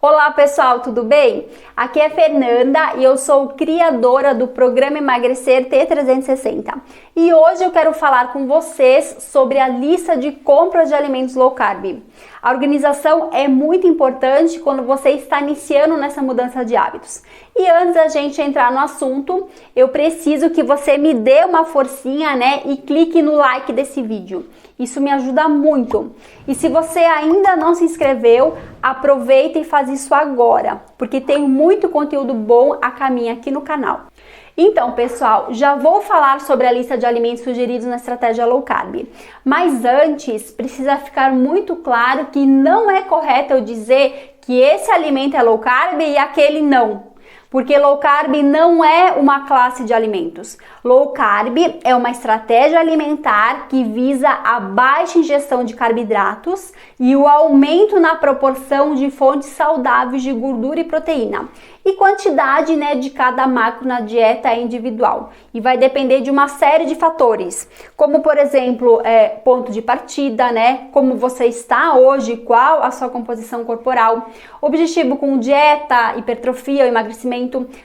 Olá pessoal, tudo bem? Aqui é Fernanda e eu sou criadora do programa Emagrecer T360 e hoje eu quero falar com vocês sobre a lista de compras de alimentos low carb. A organização é muito importante quando você está iniciando nessa mudança de hábitos. E antes da gente entrar no assunto, eu preciso que você me dê uma forcinha, e clique no like desse vídeo. Isso me ajuda muito. E se você ainda não se inscreveu, aproveita e faz isso agora, porque tem muito conteúdo bom a caminho aqui no canal. Então, pessoal, já vou falar sobre a lista de alimentos sugeridos na estratégia low carb. Mas antes, precisa ficar muito claro que não é correto eu dizer que esse alimento é low carb e aquele não. Porque low carb não é uma classe de alimentos. Low carb é uma estratégia alimentar que visa a baixa ingestão de carboidratos e o aumento na proporção de fontes saudáveis de gordura e proteína. E quantidade, de cada macro na dieta é individual. E vai depender de uma série de fatores. Como, por exemplo, ponto de partida, como você está hoje, qual a sua composição corporal, objetivo com dieta, hipertrofia ou emagrecimento,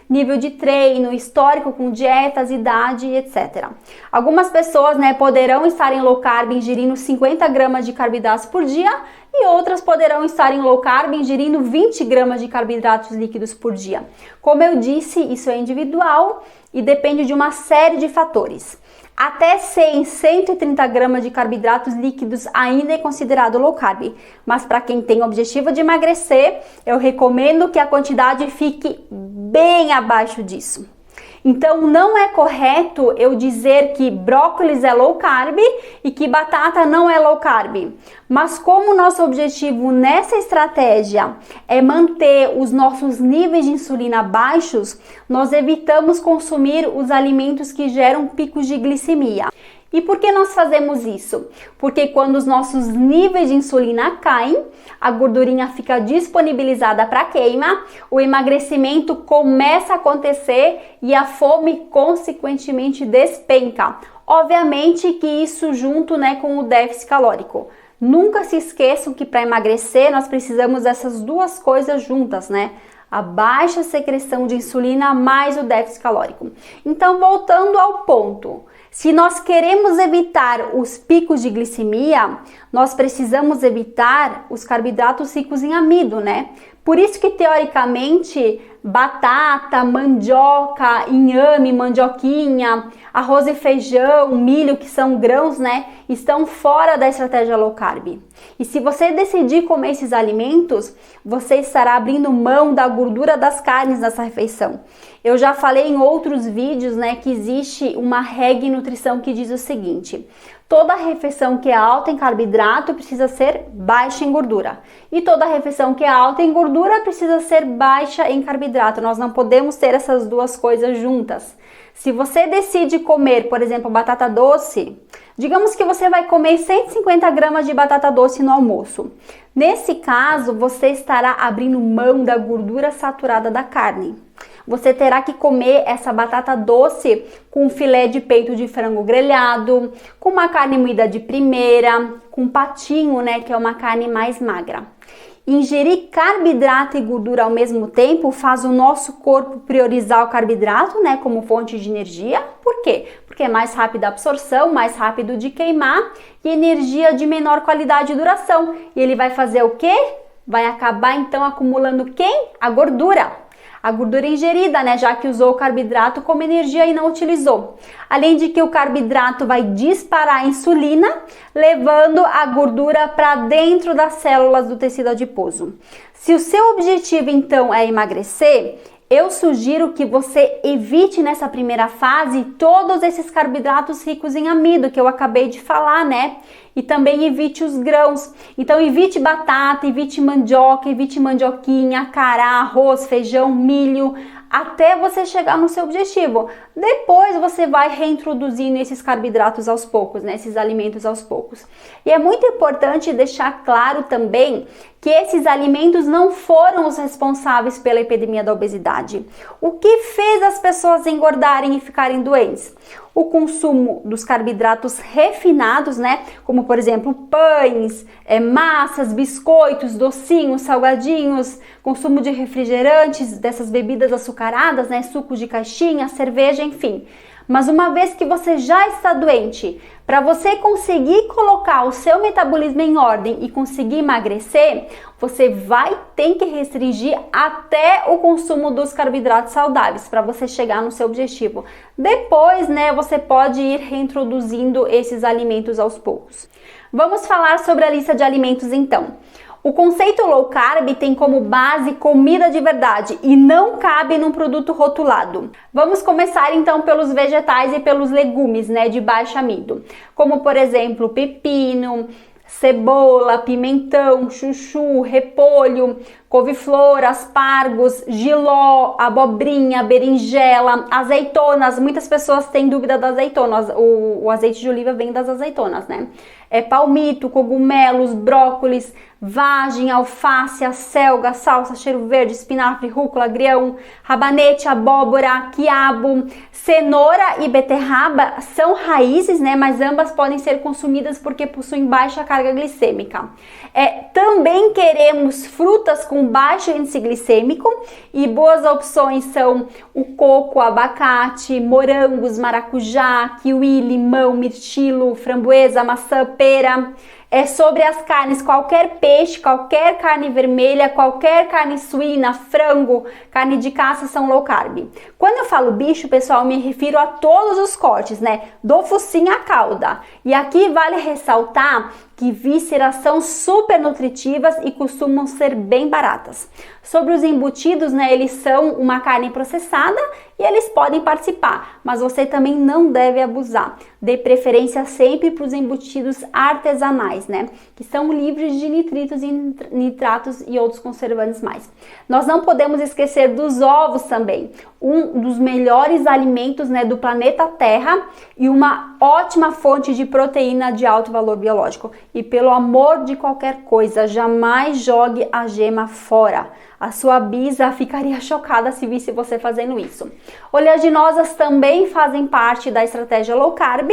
nível de treino, histórico com dietas, idade, etc. Algumas pessoas, poderão estar em low carb ingerindo 50 gramas de carboidratos por dia e outras poderão estar em low carb ingerindo 20 gramas de carboidratos líquidos por dia. Como eu disse, isso é individual e depende de uma série de fatores. Até 130 gramas de carboidratos líquidos ainda é considerado low carb, mas para quem tem o objetivo de emagrecer, eu recomendo que a quantidade fique bem abaixo disso. Então não é correto eu dizer que brócolis é low carb e que batata não é low carb. Mas como nosso objetivo nessa estratégia é manter os nossos níveis de insulina baixos, nós evitamos consumir os alimentos que geram picos de glicemia. E por que nós fazemos isso? Porque quando os nossos níveis de insulina caem, a gordurinha fica disponibilizada para queima, o emagrecimento começa a acontecer e a fome consequentemente despenca. Obviamente que isso junto com o déficit calórico. Nunca se esqueçam que para emagrecer nós precisamos dessas duas coisas juntas, A baixa secreção de insulina mais o déficit calórico. Então, voltando ao ponto, se nós queremos evitar os picos de glicemia, nós precisamos evitar os carboidratos ricos em amido, Por isso que, teoricamente, batata, mandioca, inhame, mandioquinha, arroz e feijão, milho, que são grãos, estão fora da estratégia low carb. E se você decidir comer esses alimentos, você estará abrindo mão da gordura das carnes nessa refeição. Eu já falei em outros vídeos, que existe uma regra em nutrição que diz o seguinte: toda refeição que é alta em carboidrato precisa ser baixa em gordura. E toda refeição que é alta em gordura precisa ser baixa em carboidrato. Nós não podemos ter essas duas coisas juntas. Se você decide comer, por exemplo, batata doce, digamos que você vai comer 150 gramas de batata doce no almoço. Nesse caso, você estará abrindo mão da gordura saturada da carne. Você terá que comer essa batata doce com filé de peito de frango grelhado, com uma carne moída de primeira, com patinho, que é uma carne mais magra. Ingerir carboidrato e gordura ao mesmo tempo faz o nosso corpo priorizar o carboidrato, como fonte de energia. Por quê? Porque é mais rápida a absorção, mais rápido de queimar e energia de menor qualidade e duração. E ele vai fazer o quê? Vai acabar então acumulando quem? A gordura. A gordura ingerida, já que usou o carboidrato como energia e não utilizou. Além de que o carboidrato vai disparar a insulina, levando a gordura para dentro das células do tecido adiposo. Se o seu objetivo então é emagrecer, eu sugiro que você evite nessa primeira fase todos esses carboidratos ricos em amido que eu acabei de falar, E também evite os grãos. Então evite batata, evite mandioca, evite mandioquinha, cará, arroz, feijão, milho, até você chegar no seu objetivo. Depois você vai reintroduzindo esses carboidratos aos poucos, esses alimentos aos poucos. E é muito importante deixar claro também que esses alimentos não foram os responsáveis pela epidemia da obesidade. O que fez as pessoas engordarem e ficarem doentes? o consumo dos carboidratos refinados, né, como por exemplo pães, massas, biscoitos, docinhos, salgadinhos, consumo de refrigerantes, dessas bebidas açucaradas, né, sucos de caixinha, cerveja, enfim. Mas uma vez que você já está doente, para você conseguir colocar o seu metabolismo em ordem e conseguir emagrecer, você vai ter que restringir até o consumo dos carboidratos saudáveis para você chegar no seu objetivo. Depois, né, você pode ir reintroduzindo esses alimentos aos poucos. Vamos falar sobre a lista de alimentos então. O conceito low carb tem como base comida de verdade e não cabe num produto rotulado. Vamos começar então pelos vegetais e pelos legumes, né, de baixo amido, como por exemplo pepino, cebola, pimentão, chuchu, repolho, couve-flor, aspargos, jiló, abobrinha, berinjela, azeitonas. Muitas pessoas têm dúvida das azeitonas. O azeite de oliva vem das azeitonas, né? Palmito, cogumelos, brócolis, vagem, alface, acelga, salsa, cheiro verde, espinafre, rúcula, agrião, rabanete, abóbora, quiabo, cenoura e beterraba são raízes, né? Mas ambas podem ser consumidas porque possuem baixa carga glicêmica. Também queremos frutas com baixo índice glicêmico e boas opções são o coco, abacate, morangos, maracujá, kiwi, limão, mirtilo, framboesa, maçã, pera. Sobre as carnes, qualquer peixe, qualquer carne vermelha, qualquer carne suína, frango, carne de caça são low carb. Quando eu falo bicho, pessoal, me refiro a todos os cortes, né? Do focinho à cauda. E aqui vale ressaltar que vísceras são super nutritivas e costumam ser bem baratas. Sobre os embutidos, né, eles são uma carne processada e eles podem participar, mas você também não deve abusar. Dê preferência sempre para os embutidos artesanais, né, que são livres de nitritos e nitratos e outros conservantes mais. Nós não podemos esquecer dos ovos também, um dos melhores alimentos, né, do planeta Terra e uma ótima fonte de proteína de alto valor biológico. E pelo amor de qualquer coisa, jamais jogue a gema fora. A sua bisa ficaria chocada se visse você fazendo isso. Oleaginosas também fazem parte da estratégia low carb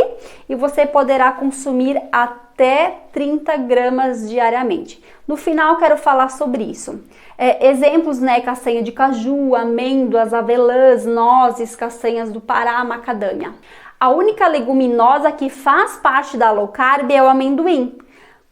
e você poderá consumir até 30 gramas diariamente. No final, quero falar sobre isso. Exemplos, né? Castanha de caju, amêndoas, avelãs, nozes, castanhas do Pará, macadâmia. A única leguminosa que faz parte da low carb é o amendoim,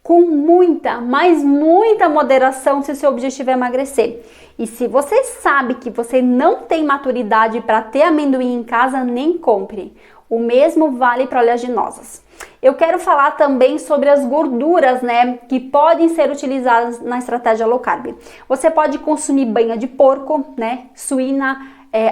com muita, mas muita moderação se o seu objetivo é emagrecer. E se você sabe que você não tem maturidade para ter amendoim em casa, nem compre. O mesmo vale para oleaginosas. Eu quero falar também sobre as gorduras, né, que podem ser utilizadas na estratégia low carb. Você pode consumir banha de porco, né, suína,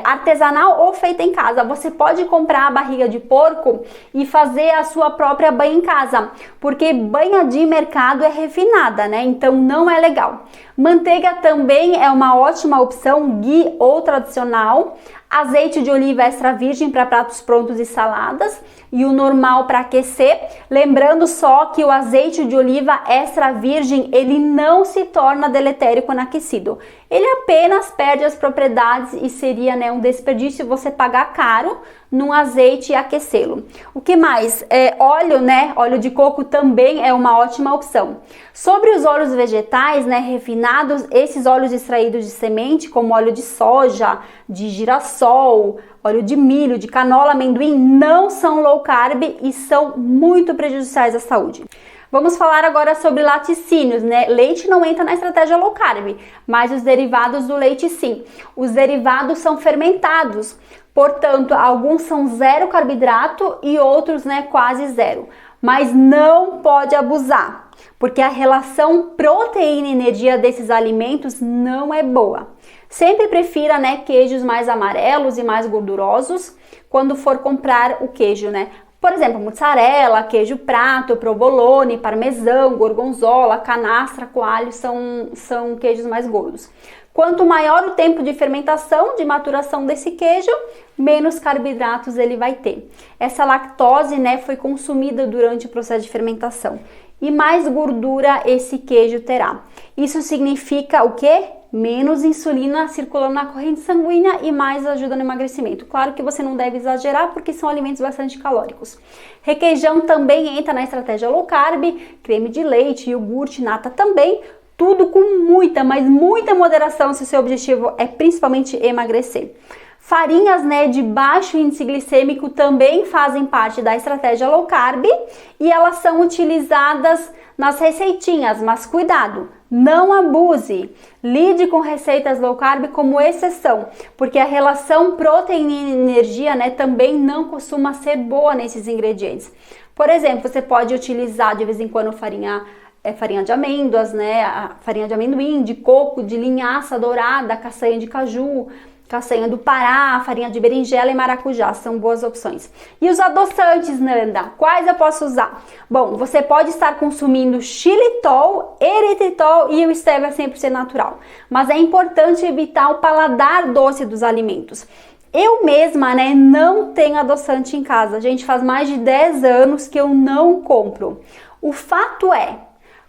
artesanal ou feita em casa. Você pode comprar a barriga de porco e fazer a sua própria banha em casa, porque banha de mercado é refinada, né? Então não é legal. Manteiga também é uma ótima opção, ghee ou tradicional. Azeite de oliva extra virgem para pratos prontos e saladas e o normal para aquecer. Lembrando só que o azeite de oliva extra virgem, ele não se torna deletério quando aquecido. Ele apenas perde as propriedades e seria, né, um desperdício você pagar caro num azeite e aquecê-lo. O que mais? Óleo, né? Óleo de coco também é uma ótima opção. Sobre os óleos vegetais, né, refinados, esses óleos extraídos de semente, como óleo de soja, de girassol, óleo de milho, de canola, amendoim, não são low carb e são muito prejudiciais à saúde. Vamos falar agora sobre laticínios, né? Leite não entra na estratégia low carb, mas os derivados do leite sim. Os derivados são fermentados, portanto, alguns são zero carboidrato e outros, né, quase zero. Mas não pode abusar, porque a relação proteína e energia desses alimentos não é boa. Sempre prefira, né, queijos mais amarelos e mais gordurosos quando for comprar o queijo, né? Por exemplo, mussarela, queijo prato, provolone, parmesão, gorgonzola, canastra, coalho são queijos mais gordos. Quanto maior o tempo de fermentação, de maturação desse queijo, menos carboidratos ele vai ter. Essa lactose, né, foi consumida durante o processo de fermentação. e mais gordura esse queijo terá. Isso significa o quê? Menos insulina circulando na corrente sanguínea e mais ajuda no emagrecimento. Claro que você não deve exagerar porque são alimentos bastante calóricos. Requeijão também entra na estratégia low carb, creme de leite, iogurte, nata também, tudo com muita, mas muita moderação se o seu objetivo é principalmente emagrecer. Farinhas, né, de baixo índice glicêmico também fazem parte da estratégia low carb e elas são utilizadas nas receitinhas, mas cuidado, não abuse. Lide com receitas low carb como exceção, porque a relação proteína e energia, né, também não costuma ser boa nesses ingredientes. Por exemplo, você pode utilizar de vez em quando farinha de amêndoas, né, a farinha de amendoim, de coco, de linhaça dourada, castanha de caju, castanha do Pará, farinha de berinjela e maracujá, são boas opções. E os adoçantes, Nanda, quais eu posso usar? Bom, você pode estar consumindo xilitol, eritritol e o stevia 100% natural, mas é importante evitar o paladar doce dos alimentos. Eu mesma, né, não tenho adoçante em casa, gente, faz mais de 10 anos que eu não compro. O fato é,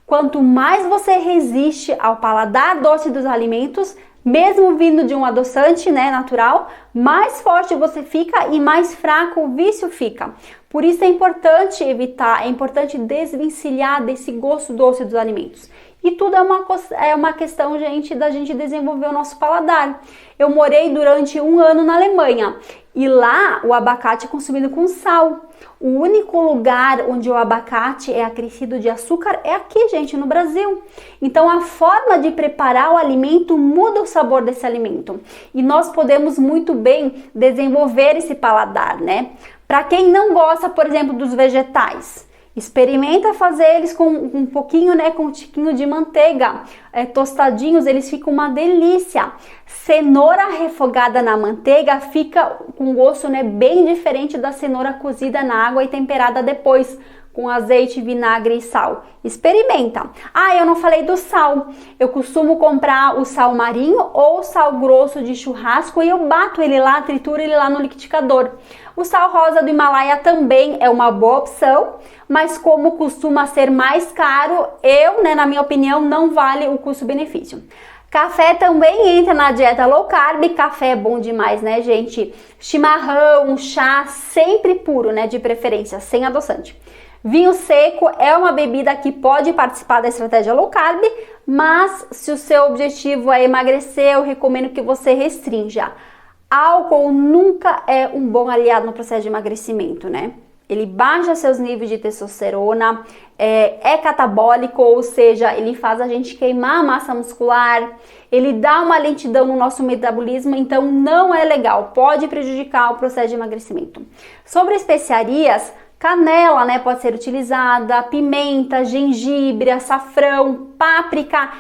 quanto mais você resiste ao paladar doce dos alimentos, mesmo vindo de um adoçante, né, natural, mais forte você fica e mais fraco o vício fica. Por isso é importante evitar, é importante desvencilhar desse gosto doce dos alimentos. E tudo é uma questão, gente, da gente desenvolver o nosso paladar. Eu morei durante 1 ano na Alemanha e lá o abacate é consumido com sal. O único lugar onde o abacate é acrescido de açúcar é aqui, gente, no Brasil. Então a forma de preparar o alimento muda o sabor desse alimento. E nós podemos muito bem desenvolver esse paladar, né? Para quem não gosta, por exemplo, dos vegetais, experimenta fazer eles com um pouquinho, né, com um tiquinho de manteiga, tostadinhos, eles ficam uma delícia. Cenoura refogada na manteiga fica com gosto, né, bem diferente da cenoura cozida na água e temperada depois com azeite, vinagre e sal. Experimenta. Ah, eu não falei do sal. Eu costumo comprar o sal marinho ou o sal grosso de churrasco e eu bato ele lá, trituro ele lá no liquidificador. O sal rosa do Himalaia também é uma boa opção, mas como costuma ser mais caro, né, na minha opinião, não vale o custo-benefício. Café também entra na dieta low carb, café é bom demais, né, gente? Chimarrão, chá, sempre puro, né, de preferência, sem adoçante. Vinho seco é uma bebida que pode participar da estratégia low carb, mas se o seu objetivo é emagrecer, eu recomendo que você restrinja. Álcool nunca é um bom aliado no processo de emagrecimento, né? Ele baixa seus níveis de testosterona, é catabólico, ou seja, ele faz a gente queimar a massa muscular, ele dá uma lentidão no nosso metabolismo, então não é legal, pode prejudicar o processo de emagrecimento. Sobre especiarias, canela, né, pode ser utilizada, pimenta, gengibre, açafrão, páprica.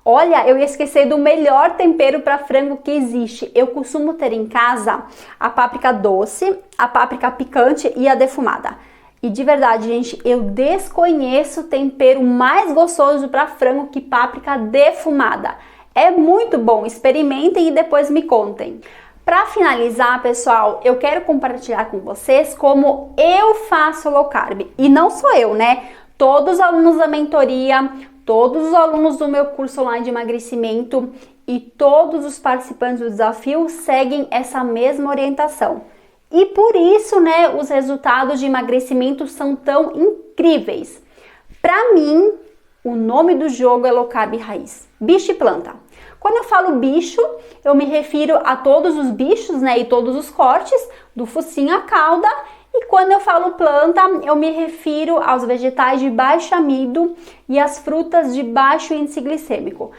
Olha, eu ia esquecer do melhor tempero para frango que existe. Eu costumo ter em casa a páprica doce, a páprica picante e a defumada. E de verdade, gente, eu desconheço tempero mais gostoso para frango que páprica defumada. É muito bom, experimentem e depois me contem. Para finalizar, pessoal, eu quero compartilhar com vocês como eu faço low carb. E não sou eu, né? Todos os alunos da mentoria, todos os alunos do meu curso online de emagrecimento e todos os participantes do desafio seguem essa mesma orientação. E por isso, né, os resultados de emagrecimento são tão incríveis. Para mim, o nome do jogo é low carb raiz, bicho e planta. Quando eu falo bicho, eu me refiro a todos os bichos, né, e todos os cortes, do focinho à cauda. E quando eu falo planta, eu me refiro aos vegetais de baixo amido e às frutas de baixo índice glicêmico.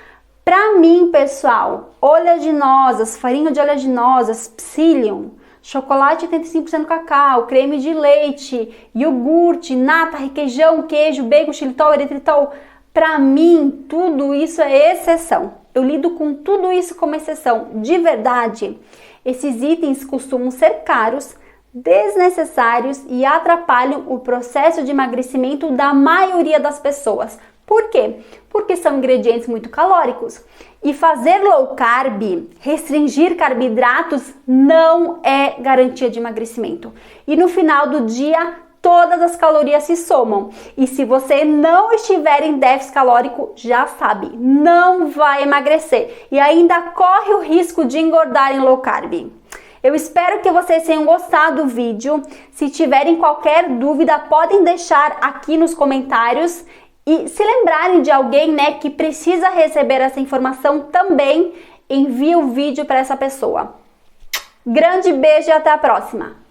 Para mim, pessoal, oleaginosas, farinha de oleaginosas, psyllium, chocolate 85% cacau, creme de leite, iogurte, nata, requeijão, queijo, bacon, xilitol, eritritol. Para mim, tudo isso é exceção. Eu lido com tudo isso como exceção. De verdade, esses itens costumam ser caros, desnecessários e atrapalham o processo de emagrecimento da maioria das pessoas. Por quê? Porque são ingredientes muito calóricos. E fazer low carb, restringir carboidratos, não é garantia de emagrecimento. E no final do dia, todas as calorias se somam. E se você não estiver em déficit calórico, já sabe, não vai emagrecer e ainda corre o risco de engordar em low carb. Eu espero que vocês tenham gostado do vídeo. Se tiverem qualquer dúvida, podem deixar aqui nos comentários. E se lembrarem de alguém, que precisa receber essa informação também, envie o vídeo para essa pessoa. Grande beijo e até a próxima!